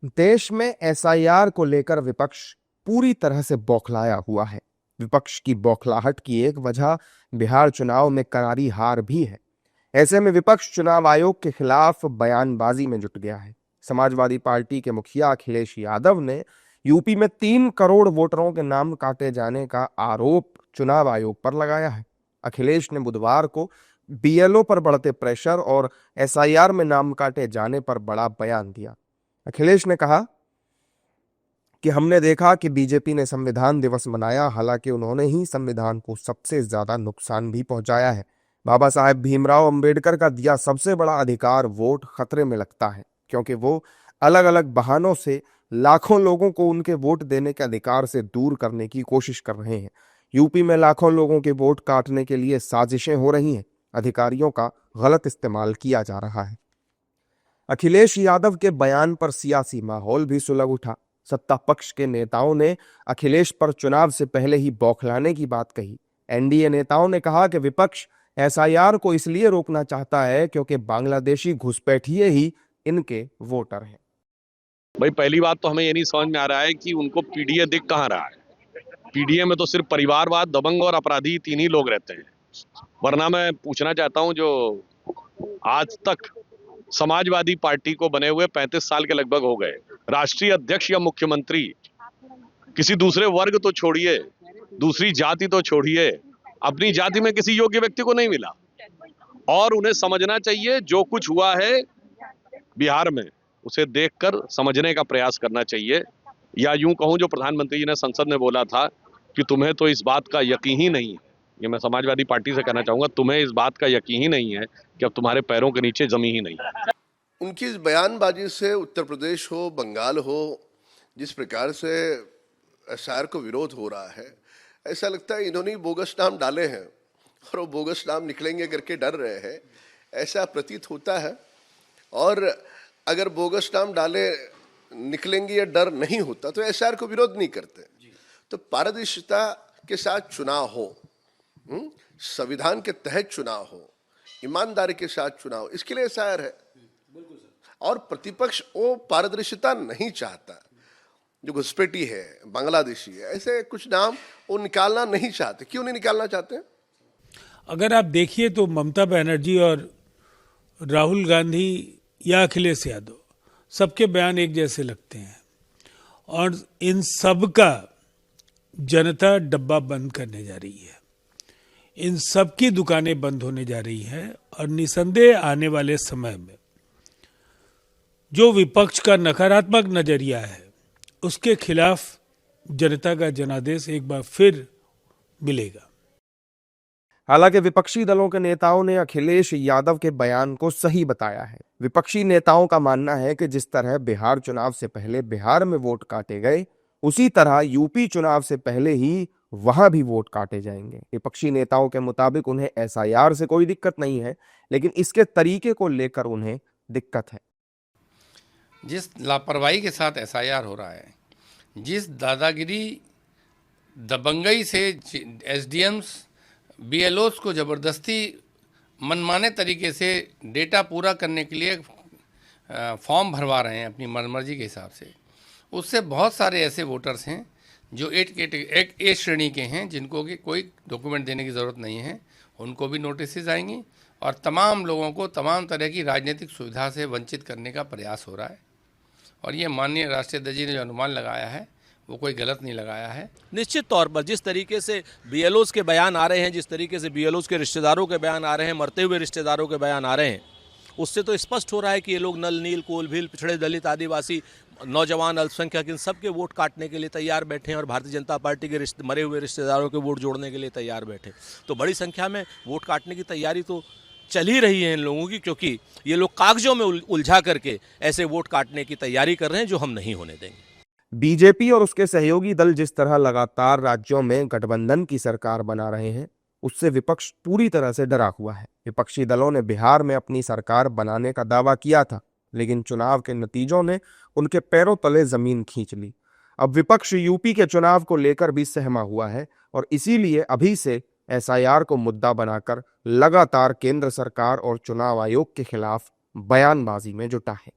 देश में एसआईआर को लेकर विपक्ष पूरी तरह से बौखलाया हुआ है। विपक्ष की बौखलाहट की एक वजह बिहार चुनाव में करारी हार भी है। ऐसे में विपक्ष चुनाव आयोग के खिलाफ बयानबाजी में जुट गया है। समाजवादी पार्टी के मुखिया अखिलेश यादव ने यूपी में 3 करोड़ वोटरों के नाम काटे जाने का आरोप चुनाव आयोग पर लगाया है। अखिलेश ने बुधवार को बीएलओ पर बढ़ते प्रेशर और एसआईआर में नाम काटे जाने पर बड़ा बयान दिया। अखिलेश ने कहा कि हमने देखा कि बीजेपी ने संविधान दिवस मनाया, हालांकि उन्होंने ही संविधान को सबसे ज्यादा नुकसान भी पहुंचाया है। बाबा साहेब भीमराव अंबेडकर का दिया सबसे बड़ा अधिकार वोट खतरे में लगता है, क्योंकि वो अलग अलग बहानों से लाखों लोगों को उनके वोट देने के अधिकार से दूर करने की कोशिश कर रहे हैं। यूपी में लाखों लोगों के वोट काटने के लिए साजिशें हो रही हैं। अधिकारियों का गलत इस्तेमाल किया जा रहा है। अखिलेश यादव के बयान पर सियासी माहौल भी सुलग उठा। सत्ता पक्ष के नेताओं ने अखिलेश पर चुनाव से पहले ही बौखलाने की बात कही। एनडीए नेताओं ने कहा कि विपक्ष एसआईआर को इसलिए रोकना चाहता है क्योंकि बांग्लादेशी घुसपैठिए ही इनके वोटर हैं। भाई, पहली बात तो हमें ये नहीं समझ में आ रहा है कि उनको पीडीए दिख कहाँ रहा है। पीडीए में तो सिर्फ परिवारवाद, दबंग और अपराधी 3 ही लोग रहते हैं। वरना मैं पूछना चाहता हूं, जो आज तक समाजवादी पार्टी को बने हुए 35 साल के लगभग हो गए, राष्ट्रीय अध्यक्ष या मुख्यमंत्री किसी दूसरे वर्ग तो छोड़िए, दूसरी जाति तो छोड़िए, अपनी जाति में किसी योग्य व्यक्ति को नहीं मिला। और उन्हें समझना चाहिए जो कुछ हुआ है बिहार में, उसे देखकर समझने का प्रयास करना चाहिए। या यूं कहूं, जो प्रधानमंत्री जी ने संसद में बोला था कि तुम्हें तो इस बात का यकीन ही नहीं है, ये मैं समाजवादी पार्टी से कहना चाहूंगा, तुम्हें इस बात का यकीन ही नहीं है कि अब तुम्हारे पैरों के नीचे जमीन ही नहीं है। उनकी इस बयानबाजी से उत्तर प्रदेश हो, बंगाल हो, जिस प्रकार से एसआईआर को विरोध हो रहा है, ऐसा लगता है इन्होंने बोगस नाम डाले हैं और वो बोगस नाम निकलेंगे करके डर रहे हैं, ऐसा प्रतीत होता है। और अगर बोगस नाम डाले निकलेंगे या डर नहीं होता तो एसआईआर को विरोध नहीं करते। तो पारदर्शिता के साथ चुनाव हो, संविधान के तहत चुनाव हो, ईमानदारी के साथ चुनाव, इसके लिए एसआईआर है। और प्रतिपक्ष वो पारदर्शिता नहीं चाहता। जो घुसपैठी है, बांग्लादेशी है, ऐसे कुछ नाम वो निकालना नहीं चाहते। क्यों नहीं निकालना चाहते? अगर आप देखिए तो ममता बनर्जी और राहुल गांधी या अखिलेश यादव, सबके बयान एक जैसे लगते हैं और इन सब का जनता डब्बा बंद करने जा रही है। इन सब की दुकानें बंद होने जा रही हैं और निसंदेह आने वाले समय में जो विपक्ष का नकारात्मक नजरिया है उसके खिलाफ जनता का जनादेश एक बार फिर मिलेगा। हालांकि विपक्षी दलों के नेताओं ने अखिलेश यादव के बयान को सही बताया है। विपक्षी नेताओं का मानना है कि जिस तरह बिहार चुनाव से पहले बिहार में वोट काटे गए, उसी तरह यूपी चुनाव से पहले ही वहां भी वोट काटे जाएंगे। विपक्षी नेताओं के मुताबिक उन्हें एसआईआर से कोई दिक्कत नहीं है, लेकिन इसके तरीके को लेकर उन्हें दिक्कत है। जिस लापरवाही के साथ एसआईआर हो रहा है, जिस दादागिरी दबंगई से एसडीएम्स बीएलओस को ज़बरदस्ती मनमाने तरीके से डेटा पूरा करने के लिए फॉर्म भरवा रहे हैं अपनी मनमर्जी के हिसाब से, उससे बहुत सारे ऐसे वोटर्स हैं जो एक ए श्रेणी के हैं, जिनको कि कोई डॉक्यूमेंट देने की ज़रूरत नहीं है, उनको भी नोटिस आएंगी और तमाम लोगों को तमाम तरह की राजनीतिक सुविधा से वंचित करने का प्रयास हो रहा है। और ये माननीय राष्ट्रीय अध्यक्ष जी ने जो अनुमान लगाया है वो कोई गलत नहीं लगाया है। निश्चित तौर पर जिस तरीके से बीएलओस के बयान आ रहे हैं, जिस तरीके से बीएलओस के रिश्तेदारों के बयान आ रहे हैं, मरते हुए रिश्तेदारों के बयान आ रहे हैं, उससे तो स्पष्ट हो रहा है कि ये लोग नल नील कोल भील पिछड़े दलित आदिवासी नौजवान अल्पसंख्यक इन सबके वोट काटने के लिए तैयार बैठे हैं और भारतीय जनता पार्टी के मरे हुए रिश्तेदारों के वोट जोड़ने के लिए तैयार बैठे। तो बड़ी संख्या में वोट काटने की तैयारी तो चल ही रही है इन लोगों की, क्योंकि ये लोग कागजों में उलझा करके ऐसे वोट काटने की तैयारी कर रहे हैं जो हम नहीं होने देंगे। बीजेपी और उसके सहयोगी दल जिस तरह लगातार राज्यों में गठबंधन की सरकार बना रहे हैं, उससे विपक्ष पूरी तरह से डरा हुआ है। विपक्षी दलों ने बिहार में अपनी सरकार बनाने का दावा किया था, लेकिन चुनाव के नतीजों ने उनके पैरों तले जमीन खींच ली। अब विपक्ष यूपी के चुनाव को लेकर भी सहमा हुआ है और इसीलिए अभी से एसआईआर को मुद्दा बनाकर लगातार केंद्र सरकार और चुनाव आयोग के खिलाफ बयानबाजी में जुटा है।